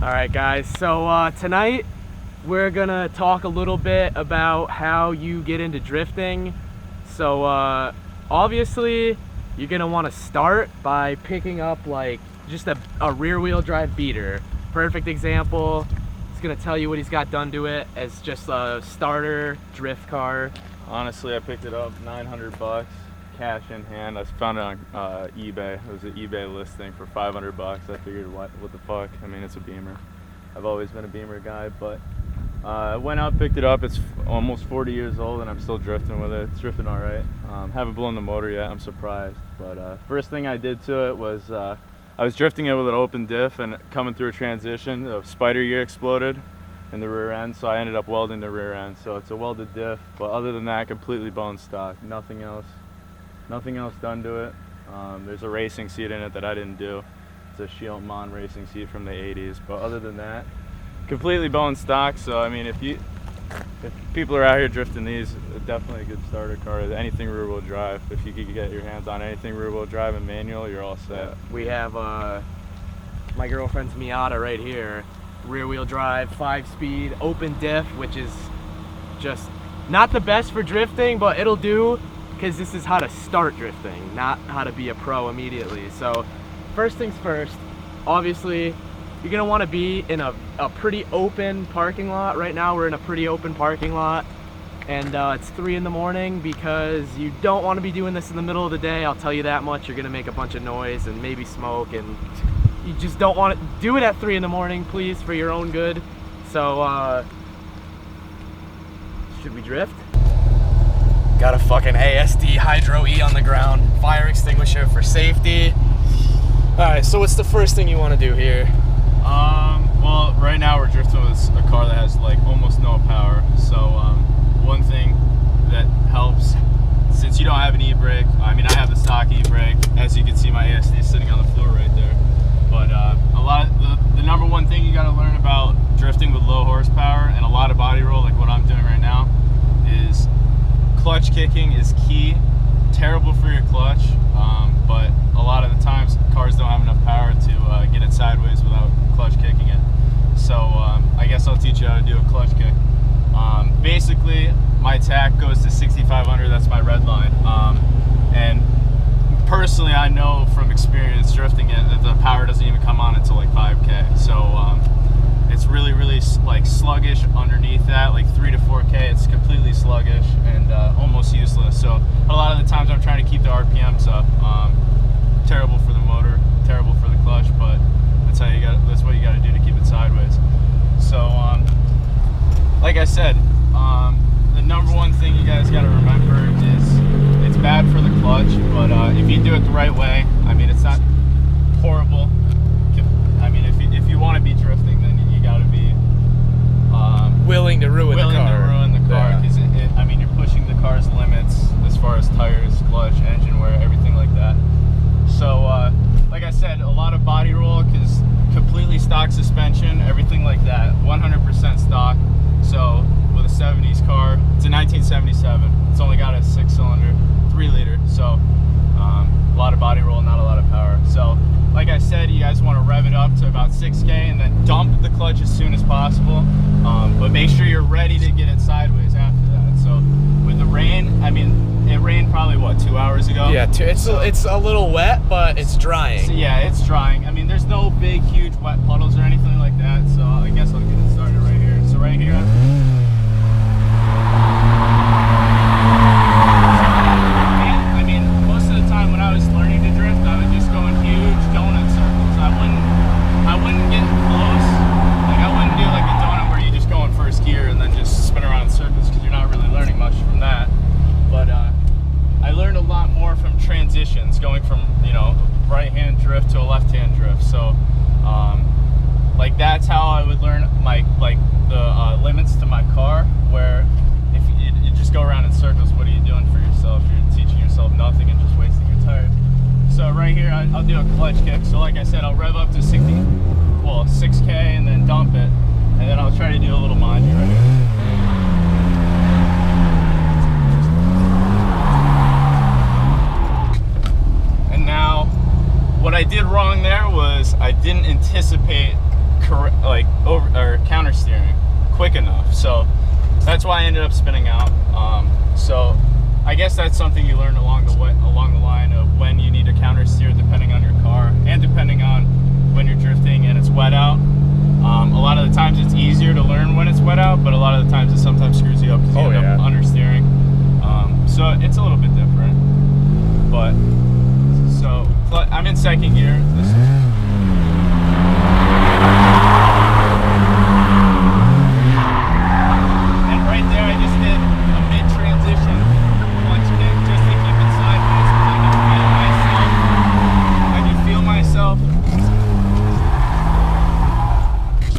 All right, guys. So tonight we're gonna talk a little bit about how you get into drifting. So obviously you're gonna want to start by picking up like just a rear-wheel drive beater. Perfect example. He's gonna tell you what he's got done to it as just a starter drift car. Honestly, I picked it up $900, cash in hand. I found it on eBay. It was an eBay listing for $500. I figured, what the fuck? I mean, it's a Beamer. I've always been a Beamer guy, but I went out, picked it up. It's almost 40 years old, and I'm still drifting with it. It's drifting all right. Haven't blown the motor yet. I'm surprised. But first thing I did to it was I was drifting it with an open diff, and coming through a transition, the spider gear exploded in the rear end, so I ended up welding the rear end. So it's a welded diff, but other than that, completely bone stock. Nothing else done to it. There's a racing seat in it that I didn't do. It's a Shieldmon racing seat from the 80s, but other than that, completely bone stock. So I mean, if people are out here drifting these, definitely a good starter car. Anything rear wheel drive, if you could get your hands on anything rear wheel drive and manual, you're all set. We have my girlfriend's Miata right here, rear wheel drive, 5-speed, open diff, which is just not the best for drifting, but it'll do, because this is how to start drifting, not how to be a pro immediately. So first things first, obviously you're gonna want to be in a pretty open parking lot. Right now we're in a pretty open parking lot, and it's 3 in the morning because you don't want to be doing this in the middle of the day. I'll tell you that much. You're gonna make a bunch of noise and maybe smoke, and you just don't want to do it at 3 in the morning, please, for your own good. So should we drift? Got a fucking ASD Hydro E on the ground, fire extinguisher for safety. Alright, so what's the first thing you want to do here? Well, right now we're drifting with a car that has like almost no power. So one thing that helps, since you don't have an e-brake, I mean, I have the stock e-brake. As you can see, my ASD is sitting on the floor right there. But the number one thing you got to learn about drifting with low horsepower and a lot of body roll, like what I'm doing right now, is clutch kicking is key. Terrible for your clutch, but a lot of the times cars don't have enough power to get it sideways without clutch kicking it. So I guess I'll teach you how to do a clutch kick. Basically, my tack goes to 6,500. That's my red line. And personally, I know from experience drifting it that the power doesn't even come on until like 5K. So it's really like sluggish underneath that, like 3 to 4K. It's completely sluggish and almost useless. So a lot of the times I'm trying to keep the RPMs up. Terrible for the motor, terrible for the clutch, but that's what you got to do to keep it sideways. So like I said, the number one thing you guys got to remember is it's bad for the clutch, but if you do it the right way, I mean, it's not horrible. I mean, if you want to be drifting, then you got to be willing to ruin the car. Because I mean, you're pushing the car's limits as far as tires, clutch, engine wear, everything like that. So like I said, a lot of body roll, because completely stock suspension, everything like that, 100% stock. So with a 70s car, it's a 1977. It's only got a 6-cylinder, 3-liter. So a lot of body roll, not a lot of power. So like I said, you guys want to rev it up to about 6K and then dump the clutch as soon as possible. But make sure you're ready to get it sideways after that. So with the rain, I mean, it rained probably, what, 2 hours ago? Yeah, it's a little wet, but it's drying. So yeah, it's drying. I mean, there's no big, huge wet puddles or anything like that. So I guess I'll get it started right here. So right here, I mean, most of the time when I was learning to drift, I was just going huge donut circles. I wouldn't get close. Like, I wouldn't do like a donut where you just go in first gear and then just spin around in circles, because you're not really learning much from that. But I learned a lot more from transitions, going from, you know, right-hand drift to a left-hand drift. So like that's how I would learn the limits to my car, where if you just go around in circles, what are you doing for yourself? You're teaching yourself nothing and just wasting your tires. So right here, I'll do a clutch kick. So like I said, I'll rev up to 6K and then dump it, and then I'll try to do a little manji right here. And now, what I did wrong there was I didn't anticipate counter steering quick enough. So that's why I ended up spinning out. So I guess that's something you learn along the line of when you need to counter steer depending on your car and depending on when you're drifting and it's wet out. A lot of the times it's easier to learn when it's wet out, but a lot of the times it sometimes screws you up because you end up understeering. So it's a little bit different. But so I'm in second gear. And right there I just did a mid-transition clutch kick just to keep it sideways because I can feel myself.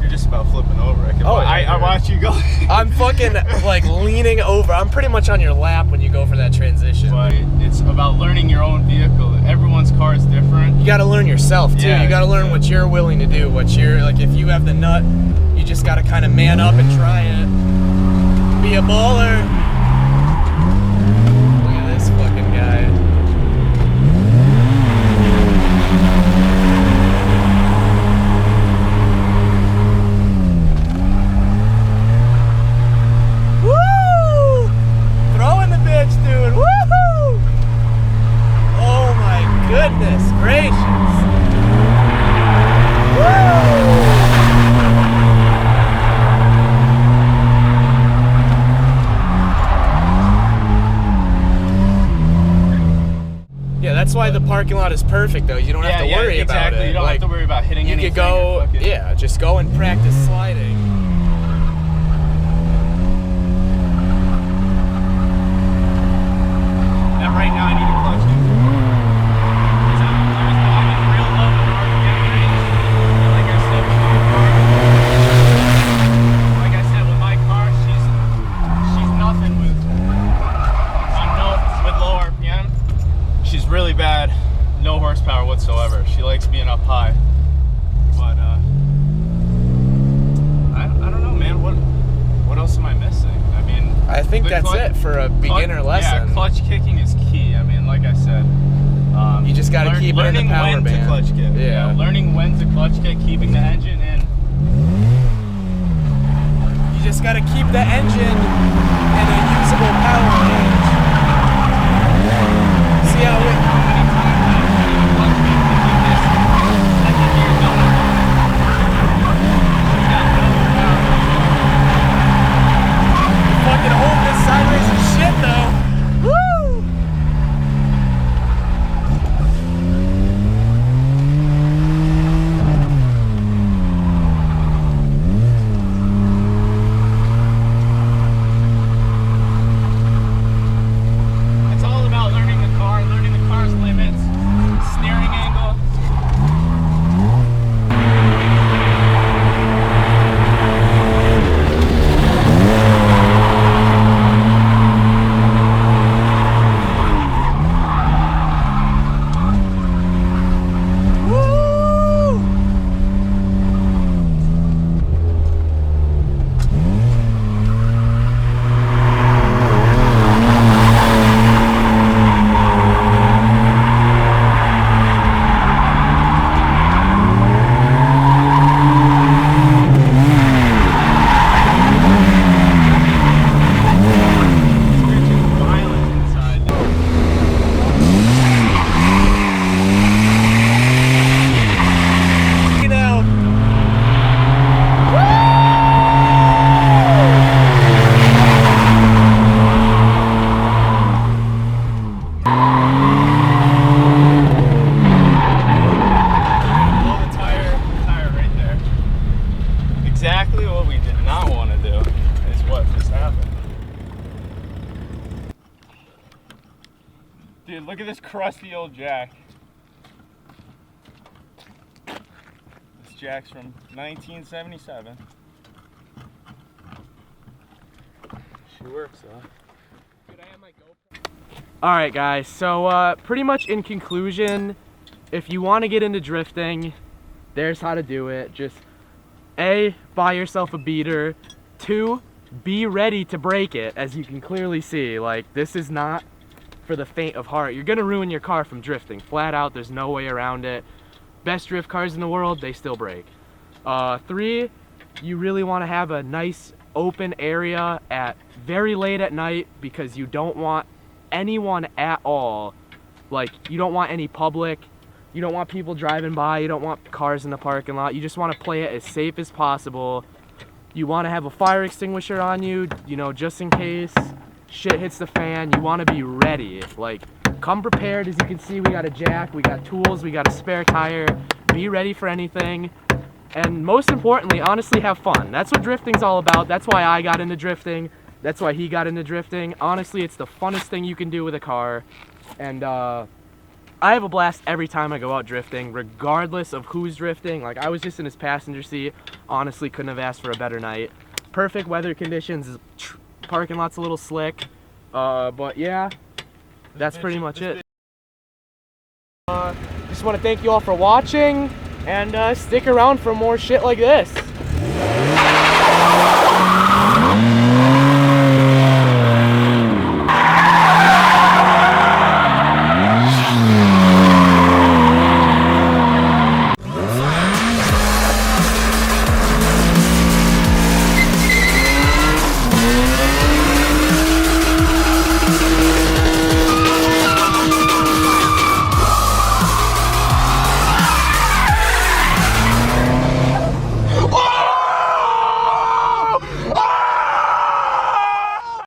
You're just about flipping over. I watch you go. I'm fucking like leaning over. I'm pretty much on your lap when you go for that transition. But it's about learning your own vehicle. Everyone's car is different. You gotta learn yourself too. You gotta learn what you're willing to do. What you're like. If you have the nut, you just gotta kind of man up and try it. Be a baller. Look at this fucking guy. Goodness gracious. Woo! Yeah, that's why the parking lot is perfect though. You don't have to worry about it. You don't have to worry about hitting anything. You could go, just go and practice sliding. And right now I need to clutch it. Really bad, no horsepower whatsoever. She likes being up high, but I don't know, man. What else am I missing? I mean, I think that's it for a beginner lesson. Yeah, clutch kicking is key. I mean, like I said, you just got to keep it in the power band. Learning when to clutch kick. Yeah, learning when to clutch kick, keeping the engine in. You just got to keep the engine in a usable power range. See how many times clutch kick to keep this second gear going. She's got no power. You fucking hold this sideways as shit though. Woo! Dude, look at this crusty old jack. This jack's from 1977. She works though. Alright guys, so pretty much in conclusion, if you want to get into drifting, there's how to do it. Just A, buy yourself a beater. 2, be ready to break it. As you can clearly see, like, this is not for the faint of heart. You're gonna ruin your car from drifting, flat out. There's no way around it. Best drift cars in the world, they still break. 3, you really want to have a nice open area at very late at night because you don't want anyone at all. Like, you don't want any public, you don't want people driving by, you don't want cars in the parking lot. You just want to play it as safe as possible. You want to have a fire extinguisher on you, you know, just in case shit hits the fan. You want to be ready. Like, come prepared. As you can see, we got a jack, we got tools, we got a spare tire. Be ready for anything. And most importantly, honestly, have fun. That's what drifting's all about. That's why I got into drifting. That's why he got into drifting. Honestly, it's the funnest thing you can do with a car. And I have a blast every time I go out drifting, regardless of who's drifting. Like, I was just in his passenger seat. Honestly, couldn't have asked for a better night. Perfect weather conditions. Parking lot's a little slick. But yeah, that's pretty much it. Just want to thank you all for watching, and stick around for more shit like this.